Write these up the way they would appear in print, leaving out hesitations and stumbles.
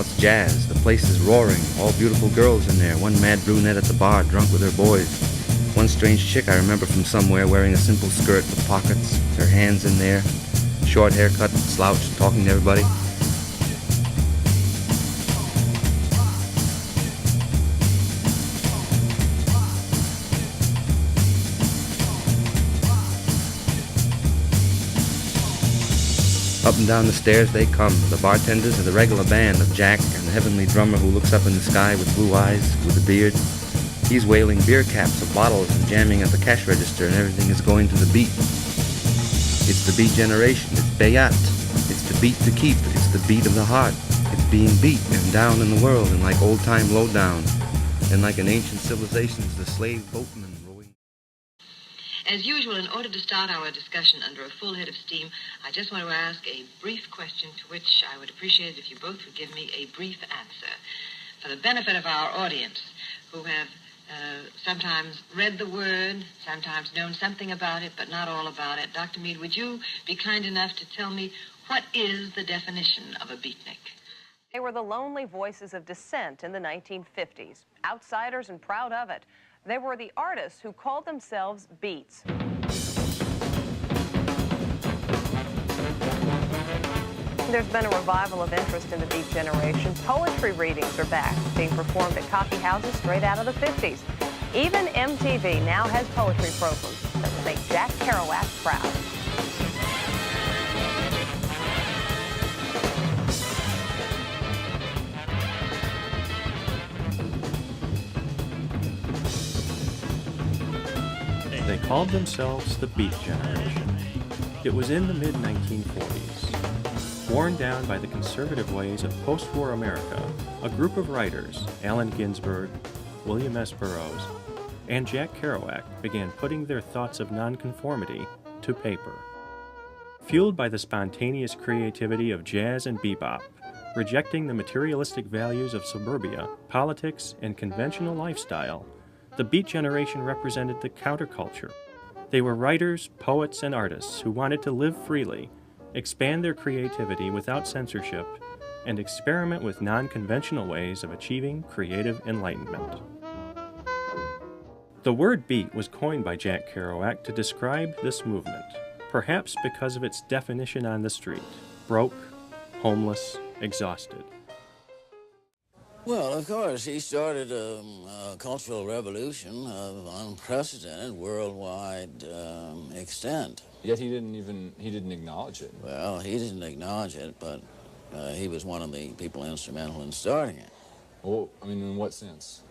now it's jazz. The place is roaring. All beautiful girls in there. One mad brunette at the bar, drunk with her boys. One strange chick I remember from somewhere wearing a simple skirt with pockets, her hands in there, short haircut, slouched, talking to everybody. Up and down the stairs they come, the bartenders and the regular band of Jack and the heavenly drummer who looks up in the sky with blue eyes, with a beard. He's wailing beer caps of bottles and jamming at the cash register, and everything is going to the beat. It's the beat generation, it's Bayat. It's the beat to keep, it's the beat of the heart. It's being beat and down in the world, and like old-time lowdown, and like an ancient civilization is the slave boatman rowing. As usual, in order to start our discussion under a full head of steam, I just want to ask a brief question to which I would appreciate it if you both would give me a brief answer. For the benefit of our audience, who have sometimes read the word, sometimes known something about it, but not all about it. Dr. Mead, would you be kind enough to tell me what is the definition of a beatnik? They were the lonely voices of dissent in the 1950s, outsiders and proud of it. They were the artists who called themselves Beats. There's been a revival of interest in the Beat generation. Poetry readings are back, being performed at coffee houses straight out of the 50s. Even MTV now has poetry programs that will make Jack Kerouac proud. They called themselves the Beat Generation. It was in the mid-1940s. Worn down by the conservative ways of post-war America, a group of writers, Allen Ginsberg, William S. Burroughs, and Jack Kerouac began putting their thoughts of nonconformity to paper. Fueled by the spontaneous creativity of jazz and bebop, rejecting the materialistic values of suburbia, politics, and conventional lifestyle, the Beat Generation represented the counterculture. They were writers, poets, and artists who wanted to live freely, expand their creativity without censorship, and experiment with non-conventional ways of achieving creative enlightenment. The word beat was coined by Jack Kerouac to describe this movement, perhaps because of its definition on the street: broke, homeless, exhausted. Well, of course, he started a cultural revolution of unprecedented worldwide extent. Yet he didn't acknowledge it. Well, he didn't acknowledge it, but he was one of the people instrumental in starting it. Well, I mean, in what sense?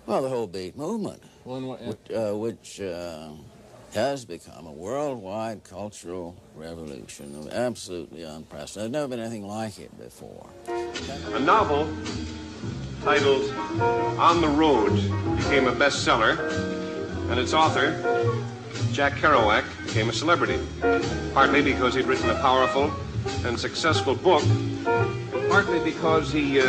Well, the whole beat movement, Well, in what? which has become a worldwide cultural revolution of absolutely unprecedented. There's never been anything like it before. A novel titled On the Road became a bestseller, and its author, Jack Kerouac, became a celebrity, partly because he'd written a powerful and successful book, and partly because he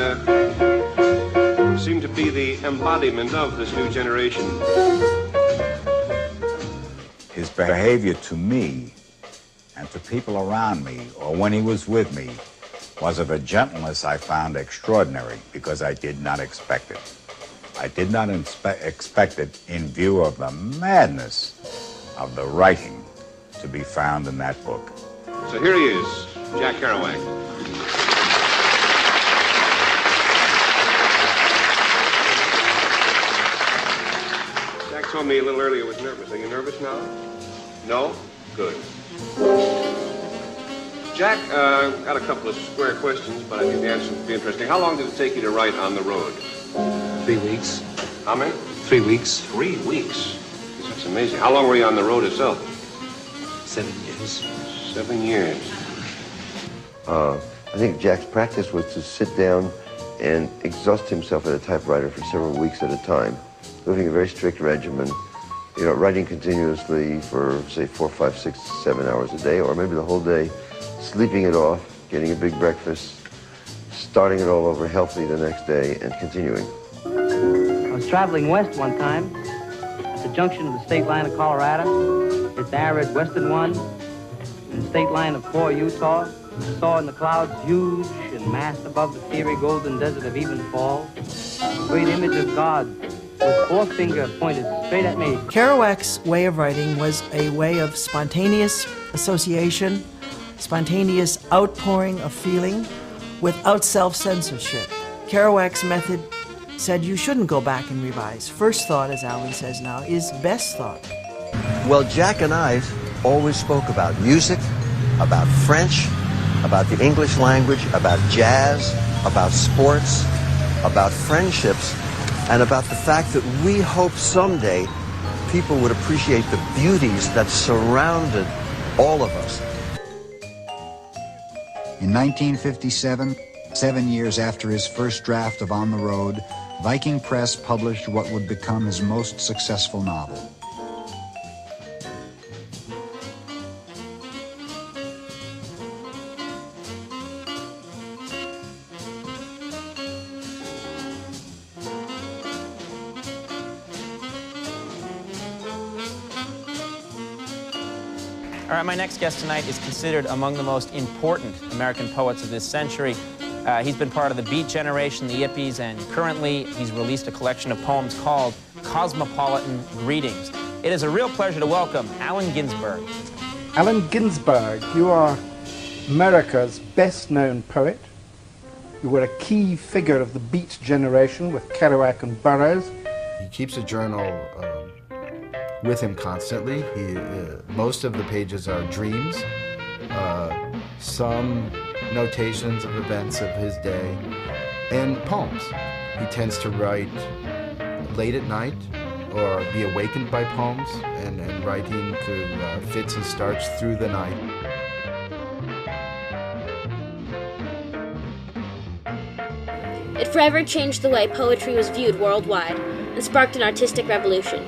seemed to be the embodiment of this new generation. His behavior to me and to people around me, or when he was with me, was of a gentleness I found extraordinary because I did not expect it. I did not expect it in view of the madness of the writing to be found in that book. So here he is, Jack Kerouac. Jack told me a little earlier he was nervous. Are you nervous now? No? Good. Jack, got a couple of square questions, but I think the answers will be interesting. How long did it take you to write On the Road? 3 weeks. How many? 3 weeks. 3 weeks? That's amazing. How long were you on the road itself? 7 years. 7 years. I think Jack's practice was to sit down and exhaust himself at a typewriter for several weeks at a time, living a very strict regimen, writing continuously for, say, 4, 5, 6, 7 hours a day, or maybe the whole day, sleeping it off, getting a big breakfast, starting it all over healthy the next day, and continuing. I was traveling west one time, at the junction of the state line of Colorado, hit the arid western one, and the state line of Core, Utah, He saw in the clouds huge and massed above the fiery golden desert of Evenfall, the great image of God with forefinger pointed straight at me. Kerouac's way of writing was a way of spontaneous association, spontaneous outpouring of feeling without self-censorship. Kerouac's method said you shouldn't go back and revise. First thought, as Alan says now, is best thought. Well, Jack and I always spoke about music, about French, about the English language, about jazz, about sports, about friendships, and about the fact that we hope someday people would appreciate the beauties that surrounded all of us. In 1957, 7 years after his first draft of On the Road, Viking Press published what would become his most successful novel. All right, my next guest tonight is considered among the most important American poets of this century. He's been part of the Beat Generation, the Yippies, and currently he's released a collection of poems called Cosmopolitan Greetings. It is a real pleasure to welcome Allen Ginsberg. Allen Ginsberg, you are America's best-known poet. You were a key figure of the Beat Generation with Kerouac and Burroughs. He keeps a journal with him constantly. Most of the pages are dreams, some notations of events of his day, and poems. He tends to write late at night or be awakened by poems and writing through fits and starts through the night. It forever changed the way poetry was viewed worldwide and sparked an artistic revolution.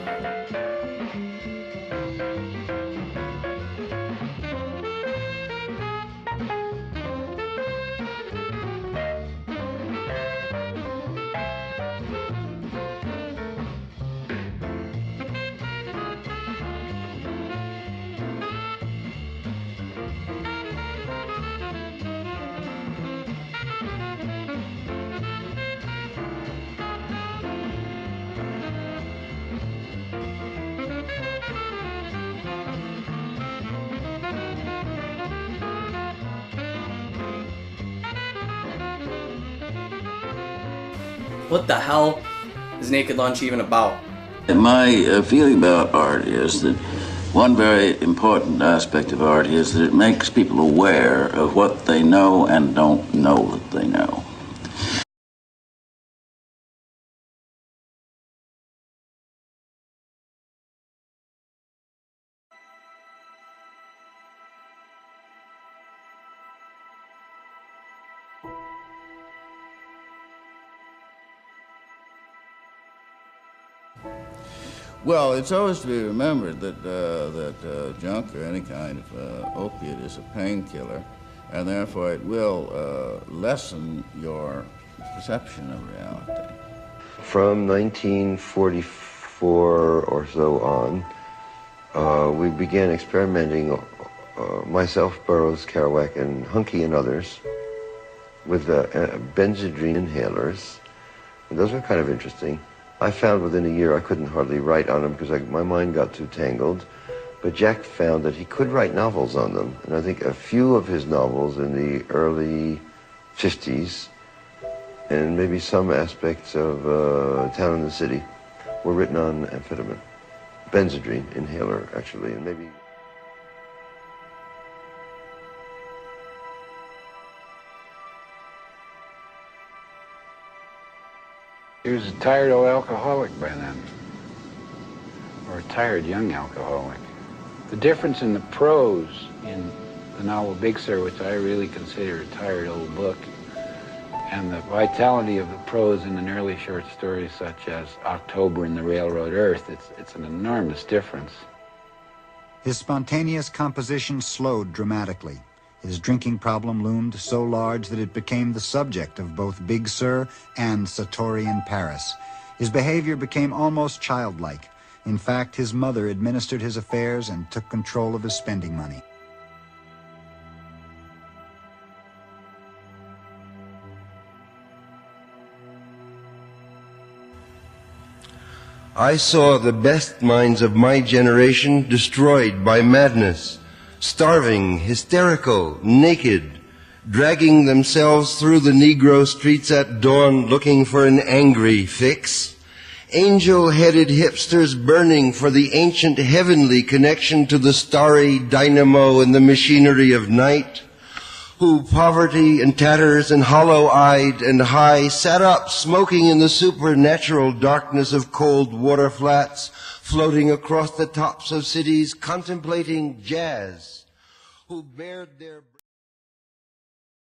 What the hell is Naked Lunch even about? My feeling about art is that one very important aspect of art is that it makes people aware of what they know and don't know that they know. Well, it's always to be remembered that junk or any kind of opiate is a painkiller, and therefore it will lessen your perception of reality. From 1944 or so on, we began experimenting, myself, Burroughs, Kerouac, and Hunky and others, with Benzedrine inhalers, and those were kind of interesting. I found within a year I couldn't hardly write on them because my mind got too tangled. But Jack found that he could write novels on them. And I think a few of his novels in the early 50s and maybe some aspects of Town and the City were written on amphetamine. Benzedrine inhaler, actually, and maybe... He was a tired old alcoholic by then, or a tired young alcoholic. The difference in the prose in the novel Big Sur, which I really consider a tired old book, and the vitality of the prose in an early short stories such as October and the Railroad Earth, it's an enormous difference. His spontaneous composition slowed dramatically. His drinking problem loomed so large that it became the subject of both Big Sur and Satori in Paris. His behavior became almost childlike. In fact, his mother administered his affairs and took control of his spending money. I saw the best minds of my generation destroyed by madness, starving, hysterical, naked, dragging themselves through the Negro streets at dawn looking for an angry fix. Angel-headed hipsters burning for the ancient heavenly connection to the starry dynamo and the machinery of night, who, poverty and tatters and hollow-eyed and high, sat up smoking in the supernatural darkness of cold water flats, floating across the tops of cities, contemplating jazz, who bared their